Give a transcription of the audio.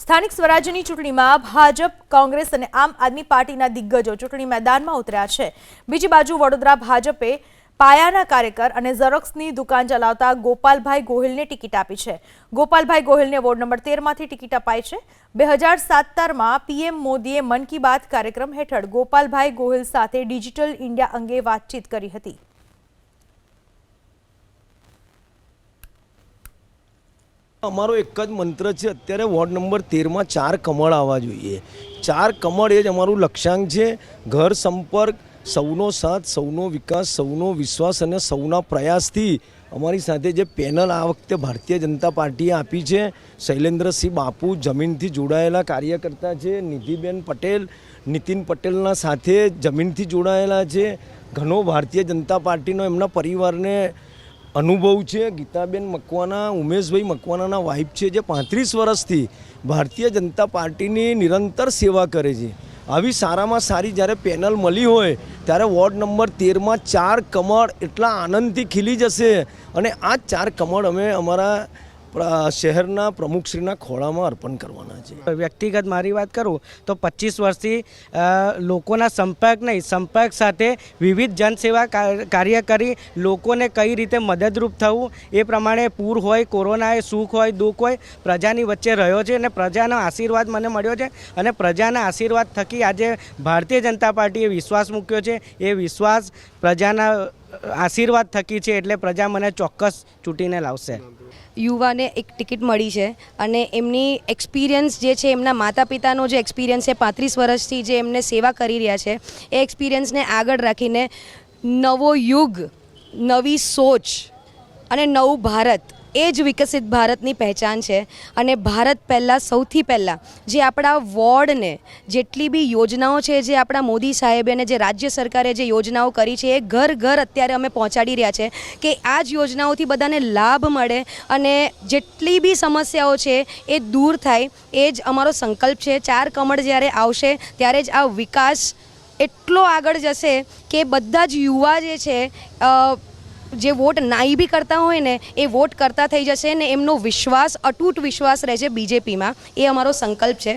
સ્થાનિક સ્વરાજ્યની ચૂંટણીમાં ભાજપ, કોંગ્રેસ અને આમ આદમી પાર્ટીના દિગ્ગજો ચૂંટણી મેદાનમાં ઉતર્યા છે। બીજી બાજુ વડોદરા ભાજપે પાયાના કાર્યકર અને ઝેરોક્સની દુકાન ચલાવતા ગોપાલભાઈ ગોહિલને ટિકિટ આપી છે। ગોપાલભાઈ ગોહિલને વોર્ડ નંબર 13માંથી ટિકિટ અપાઈ છે। 2017માં પીએમ મોદીએ મન કી બાત કાર્યક્રમ હેઠળ ગોપાલભાઈ ગોહિલ સાથે ડિજિટલ ઇન્ડિયા અંગે વાતચીત કરી હતી। અમારો એક જ મંત્ર છે, અત્યારે વોર્ડ નંબર 13માં 4 કમળ આવવા જોઈએ। 4 કમળ એ જ અમારું લક્ષ્યાંક છે। ઘર સંપર્ક, સૌનો સાથ, સૌનો વિકાસ, સૌનો વિશ્વાસ અને સૌના પ્રયાસથી અમારી સાથે જે પેનલ આ વખતે ભારતીય જનતા પાર્ટીએ આપી છે, શૈલેન્દ્રસિંહ બાપુ જમીનથી જોડાયેલા કાર્યકર્તા છે, નિધિબેન પટેલ, નીતિન પટેલના સાથે જમીનથી જોડાયેલા છે, ઘણો ભારતીય જનતા પાર્ટીનો એમના પરિવારને અનુભવ છે। ગીતાબેન મકવાના, ઉમેશભાઈ મકવાનાના વાઇફ છે, જે 35 વર્ષથી ભારતીય જનતા પાર્ટીની નિરંતર સેવા કરે છે। આવી સારામાં સારી જ્યારે પેનલ મળી હોય ત્યારે વોર્ડ નંબર 13માં 4 કમળ એટલા આનંદથી ખીલી જશે અને આ 4 કમળ અમે અમારા શહેરના પ્રમુખશ્રીના ખોળામાં અર્પણ કરવાના છે। વ્યક્તિગત મારી વાત કરું તો 25 વર્ષથી લોકોના સંપર્ક સાથે વિવિધ જનસેવા કાર્ય કરી લોકોને કઈ રીતે મદદરૂપ થવું એ પ્રમાણે પૂર હોય, કોરોના હોય, સુખ હોય, દુઃખ હોય, પ્રજાની વચ્ચે રહ્યો છે અને પ્રજાનો આશીર્વાદ મને મળ્યો છે અને પ્રજાના આશીર્વાદ થકી આજે ભારતીય જનતા પાર્ટીએ વિશ્વાસ મૂક્યો છે। એ વિશ્વાસ પ્રજાના આશીર્વાદ થકી છે એટલે પ્રજા મને ચોક્કસ ચૂંટીને લાવશે। યુવાને એક ટિકિટ મળી છે અને એમની એક્સપિરિયન્સ જે છે, એમના માતા પિતાનો જે એક્સપિરિયન્સ છે, 35 વર્ષથી જે એમને સેવા કરી રહ્યા છે, એ એક્સપિરિયન્સને આગળ રાખીને નવો યુગ, નવી સોચ અને નવું ભારત, એ જ વિકસિત ભારતની પહેચાન છે। અને ભારત પહેલાં, સૌથી પહેલાં જે આપણા વોર્ડને જેટલી બી યોજનાઓ છે, જે આપણા મોદી સાહેબે અને જે રાજ્ય સરકારે જે યોજનાઓ કરી છે, એ ઘર ઘર અત્યારે અમે પહોંચાડી રહ્યા છે કે આ જ યોજનાઓથી બધાને લાભ મળે અને જેટલી બી સમસ્યાઓ છે એ દૂર થાય, એ જ અમારો સંકલ્પ છે। 4 કમળ જ્યારે આવશે ત્યારે જ આ વિકાસ એટલો આગળ જશે કે બધા જ યુવા જે છે જે વોટ નાઈ બી કરતા હોય ને એ વોટ કરતા થઈ જશે ને એમનો વિશ્વાસ, અતૂટ વિશ્વાસ રહેશે બીજેપીમાં। એ અમારો સંકલ્પ છે।